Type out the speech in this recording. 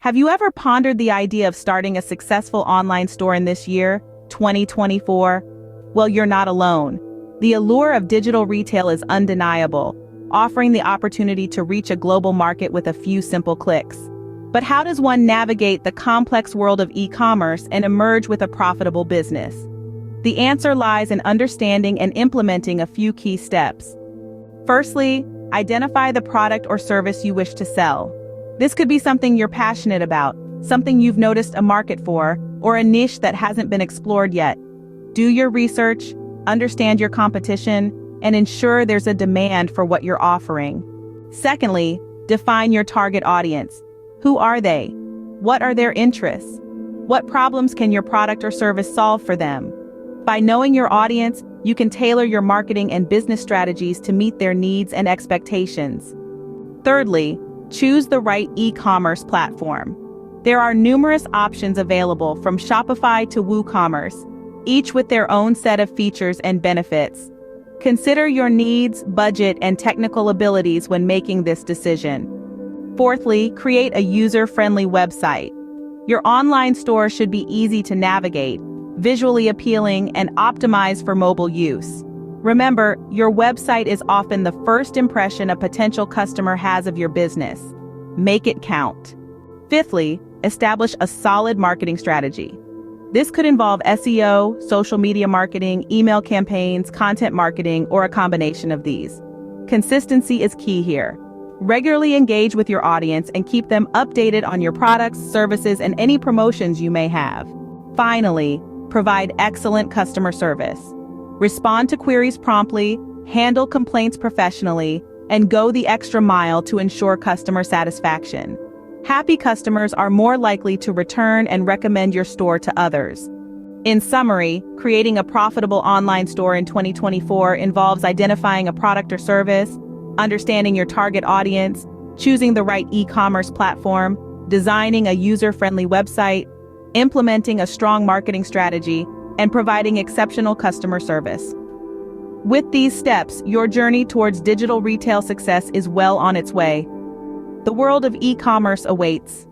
Have you ever pondered the idea of starting a successful online store in this year, 2024? Well, you're not alone. The allure of digital retail is undeniable, offering the opportunity to reach a global market with a few simple clicks. But how does one navigate the complex world of e-commerce and emerge with a profitable business? The answer lies in understanding and implementing a few key steps. Firstly, identify the product or service you wish to sell. This could be something you're passionate about, something you've noticed a market for, or a niche that hasn't been explored yet. Do your research, understand your competition, and ensure there's a demand for what you're offering. Secondly, define your target audience. Who are they? What are their interests? What problems can your product or service solve for them? By knowing your audience, you can tailor your marketing and business strategies to meet their needs and expectations. Thirdly, choose the right e-commerce platform. There are numerous options available from Shopify to WooCommerce, each with their own set of features and benefits. Consider your needs, budget, and technical abilities when making this decision. Fourthly, create a user-friendly website. Your online store should be easy to navigate, visually appealing, and optimized for mobile use. Remember, your website is often the first impression a potential customer has of your business. Make it count. Fifthly, establish a solid marketing strategy. This could involve SEO, social media marketing, email campaigns, content marketing, or a combination of these. Consistency is key here. Regularly engage with your audience and keep them updated on your products, services, and any promotions you may have. Finally, provide excellent customer service. Respond to queries promptly, handle complaints professionally, and go the extra mile to ensure customer satisfaction. Happy customers are more likely to return and recommend your store to others. In summary, creating a profitable online store in 2024 involves identifying a product or service, understanding your target audience, choosing the right e-commerce platform, designing a user-friendly website, implementing a strong marketing strategy, and providing exceptional customer service. With these steps, your journey towards digital retail success is well on its way. The world of e-commerce awaits.